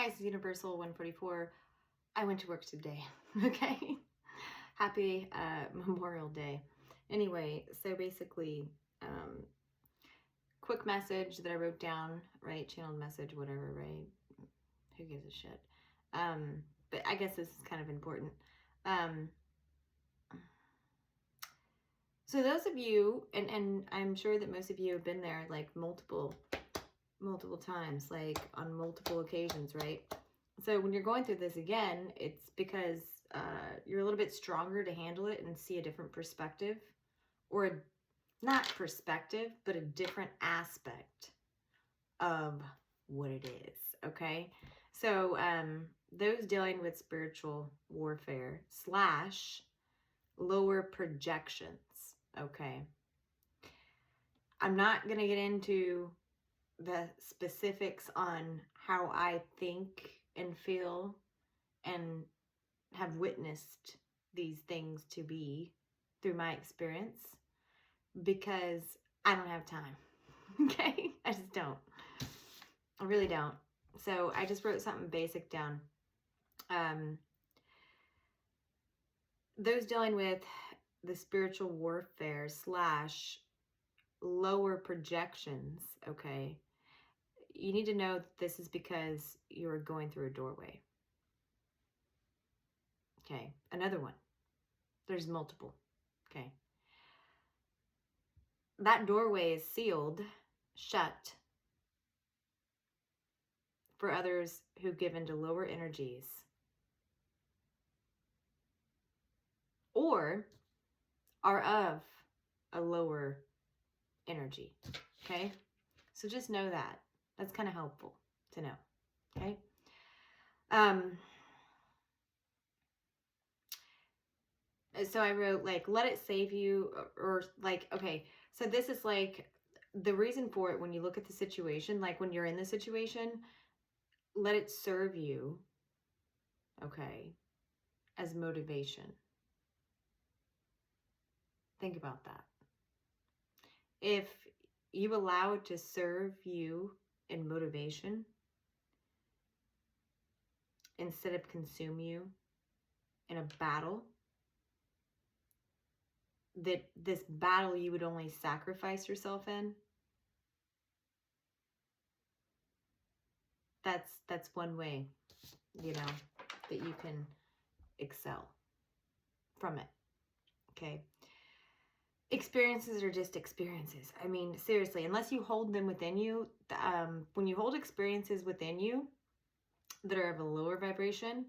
This is Universal 144. I went to work today. Okay. Happy Memorial Day. Anyway, so basically, quick message that I wrote down, right? Channeled message, whatever, right? Who gives a shit? But I guess this is kind of important. So those of you, and I'm sure that most of you have been there like multiple times, like on multiple occasions, right? So when you're going through this again, it's because you're a little bit stronger to handle it and see a different perspective, or not perspective, but a different aspect of what it is, okay? So those dealing with spiritual warfare / lower projections, okay? I'm not going to get into the specifics on how I think and feel and have witnessed these things to be through my experience, because I don't have time. Okay? I just don't. I really don't. So I just wrote something basic down. Those dealing with the spiritual warfare / lower projections, okay, you need to know that this is because you're going through a doorway. Okay, another one. There's multiple. Okay. That doorway is sealed shut for others who give into lower energies or are of a lower energy. Okay? So just know that. That's kind of helpful to know. Okay? So I wrote, like, let it save you, or like, okay, so this is like the reason for it. When you look at the situation, like when you're in the situation, let it serve you, okay, as motivation. Think about that. If you allow it to serve you in motivation instead of consume you in a battle, that this battle you would only sacrifice yourself in, that's one way, you know, that you can excel from it. Okay. Experiences are just experiences. I mean, seriously, unless you hold them within you, when you hold experiences within you that are of a lower vibration,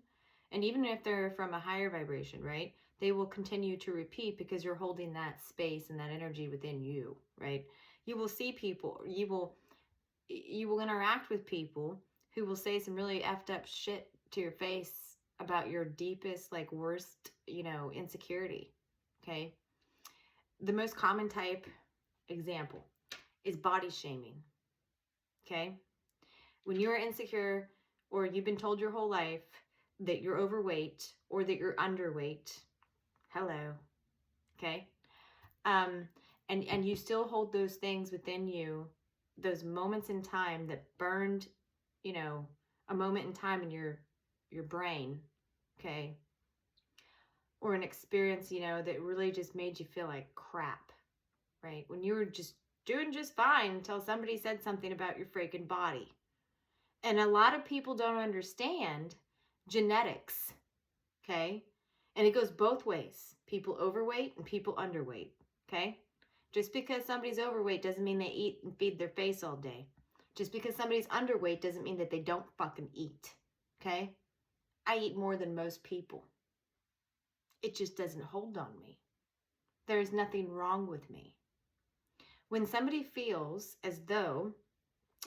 and even if they're from a higher vibration, right, they will continue to repeat because you're holding that space and that energy within you, right? You will see people, you will interact with people who will say some really effed up shit to your face about your deepest, like, worst, insecurity. Okay. The most common type example is body shaming. Okay. When you're insecure, or you've been told your whole life that you're overweight or that you're underweight, hello. Okay. And you still hold those things within you, those moments in time that burned, a moment in time in your brain, okay, or an experience, that really just made you feel like crap, right? When you were just doing just fine until somebody said something about your freaking body. And a lot of people don't understand genetics, okay? And it goes both ways. People overweight and people underweight, okay? Just because somebody's overweight doesn't mean they eat and feed their face all day. Just because somebody's underweight doesn't mean that they don't fucking eat, okay? I eat more than most people. It just doesn't hold on me. There is nothing wrong with me. When somebody feels as though,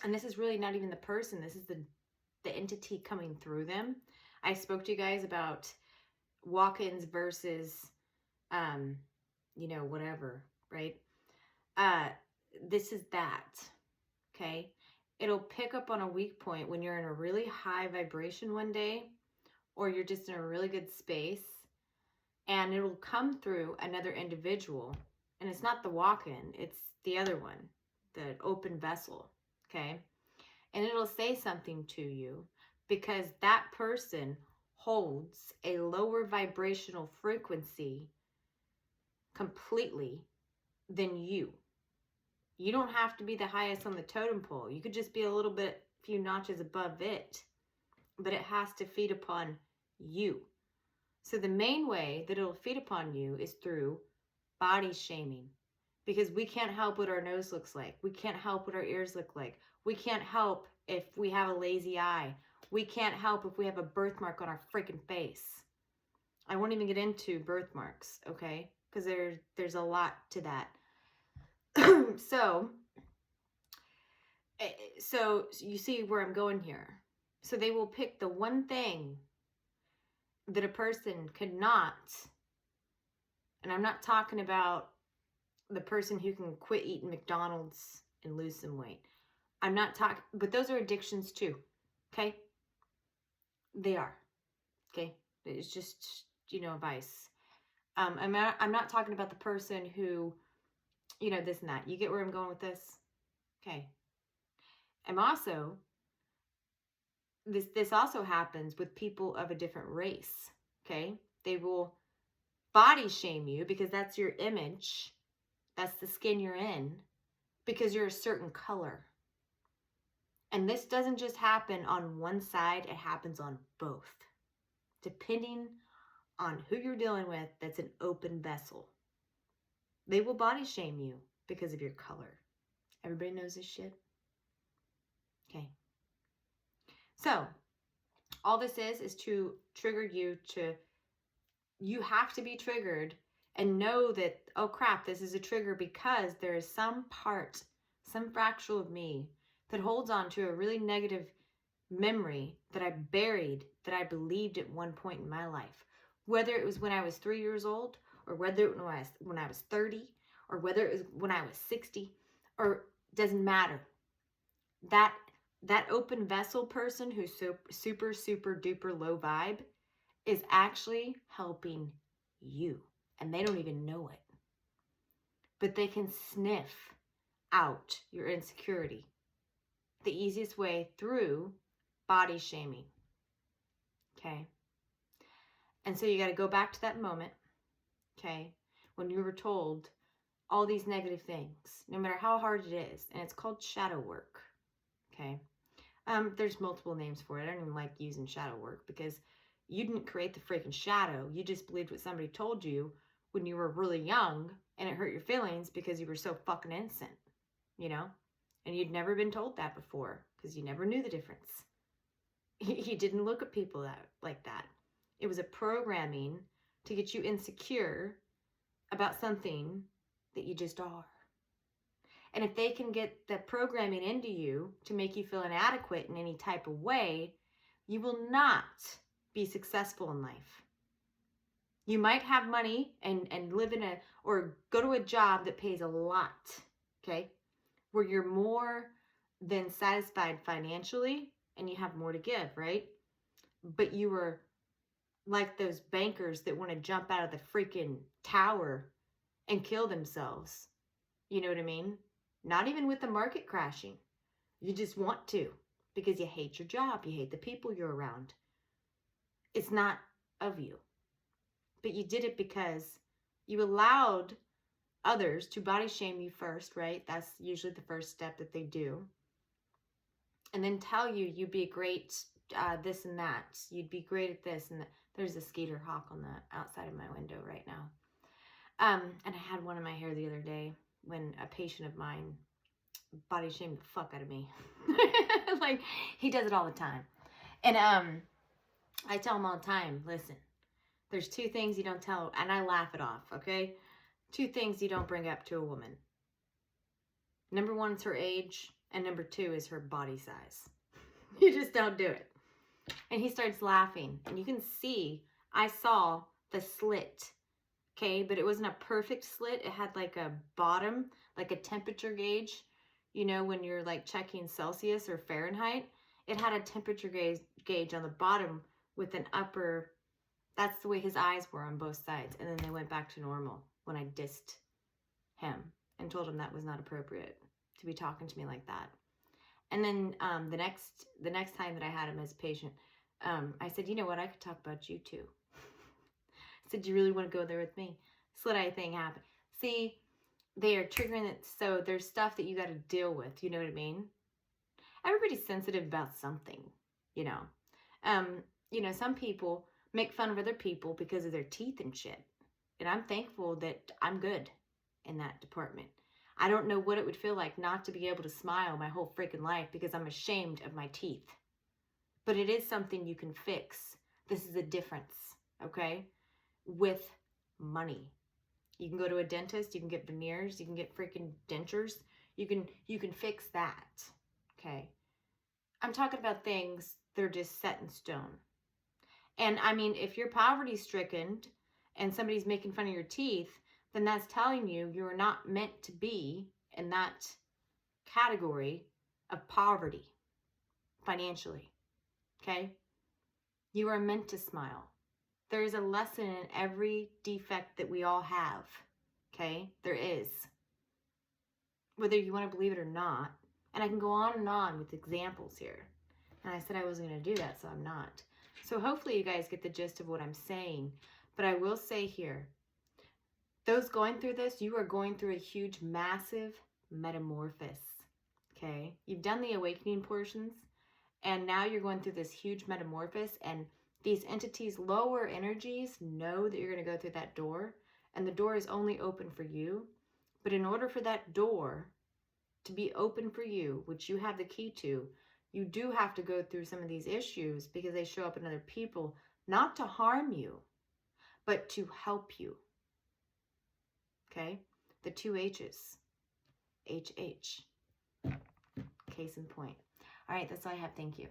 and this is really not even the person, this is the entity coming through them. I spoke to you guys about walk-ins versus, whatever, right? This is that, okay? It'll pick up on a weak point when you're in a really high vibration one day, or you're just in a really good space, and it'll come through another individual, and it's not the walk-in, it's the other one, the open vessel, okay? And it'll say something to you, because that person holds a lower vibrational frequency completely than you. You don't have to be the highest on the totem pole. You could just be a little bit, few notches above it, but it has to feed upon you. So the main way that it'll feed upon you is through body shaming, because we can't help what our nose looks like. We can't help what our ears look like. We can't help if we have a lazy eye. We can't help if we have a birthmark on our freaking face. I won't even get into birthmarks, okay? Because there's a lot to that. So you see where I'm going here. So they will pick the one thing that a person could not, and I'm not talking about the person who can quit eating McDonald's and lose some weight. I'm not talking, but those are addictions too, okay? They are, okay? It's just, a vice. I'm not talking about the person who, this and that. You get where I'm going with this? Okay. I'm also, this also happens with people of a different race, okay? They will body shame you because that's your image. That's the skin you're in because you're a certain color. And this doesn't just happen on one side, it happens on both. Depending on who you're dealing with, that's an open vessel. They will body shame you because of your color. Everybody knows this shit? Okay. So, all this is to trigger you to, you have to be triggered and know that, oh crap, this is a trigger because there is some part, some fractal of me that holds on to a really negative memory that I buried, that I believed at one point in my life. Whether it was when I was 3 years old, or whether it was when I was 30, or whether it was when I was 60, or doesn't matter. That open vessel person who's super duper low vibe is actually helping you, and they don't even know it. But they can sniff out your insecurity. The easiest way through body shaming. Okay? And so you got to go back to that moment, okay, when you were told all these negative things, no matter how hard it is, and it's called shadow work, okay? There's multiple names for it. I don't even like using shadow work because you didn't create the freaking shadow. You just believed what somebody told you when you were really young, and it hurt your feelings because you were so fucking innocent, and you'd never been told that before because you never knew the difference. You didn't look at people like that. It was a programming to get you insecure about something that you just are. And if they can get the programming into you to make you feel inadequate in any type of way, you will not be successful in life. You might have money and live or go to a job that pays a lot, okay? Where you're more than satisfied financially and you have more to give, right? But you were like those bankers that want to jump out of the freaking tower and kill themselves. You know what I mean? Not even with the market crashing. You just want to because you hate your job. You hate the people you're around. It's not of you. But you did it because you allowed others to body shame you first, right? That's usually the first step that they do. And then tell you you'd be great this and that. You'd be great at this and that. There's a skeeter hawk on the outside of my window right now. And I had one in my hair the other day when a patient of mine body shamed the fuck out of me. Like, he does it all the time. And I tell him all the time, listen, there's 2 things you don't tell, and I laugh it off, okay? 2 things you don't bring up to a woman. Number 1 is her age, and number 2 is her body size. You just don't do it. And he starts laughing, and you can see, I saw the slit, okay? But it wasn't a perfect slit. It had like a bottom, like a temperature gauge. When you're like checking Celsius or Fahrenheit, it had a temperature gauge on the bottom with an upper. That's the way his eyes were on both sides. And then they went back to normal when I dissed him and told him that was not appropriate to be talking to me like that. And then the next time that I had him as a patient, I said, you know what, I could talk about you too. I said, you really want to go there with me? Slit-eye thing happened. See, they are triggering it, so there's stuff that you got to deal with. You know what I mean? Everybody's sensitive about something, you know. Some people make fun of other people because of their teeth and shit. And I'm thankful that I'm good in that department. I don't know what it would feel like not to be able to smile my whole freaking life because I'm ashamed of my teeth. But it is something you can fix. This is a difference, okay? With money. You can go to a dentist, you can get veneers, you can get freaking dentures. You can fix that, okay? I'm talking about things that are just set in stone. And I mean, if you're poverty stricken and somebody's making fun of your teeth, then that's telling you you're not meant to be in that category of poverty financially. Okay? You are meant to smile. There is a lesson in every defect that we all have. Okay? There is. Whether you want to believe it or not. And I can go on with examples here. And I said I wasn't going to do that, so I'm not. So hopefully you guys get the gist of what I'm saying. But I will say here, those going through this, you are going through a huge, massive metamorphosis. Okay? You've done the awakening portions, and now you're going through this huge metamorphosis, and these entities, lower energies, know that you're going to go through that door, and the door is only open for you. But in order for that door to be open for you, which you have the key to, you do have to go through some of these issues because they show up in other people, not to harm you, but to help you. Okay? The 2 H's. HH. Case in point. All right, that's all I have. Thank you.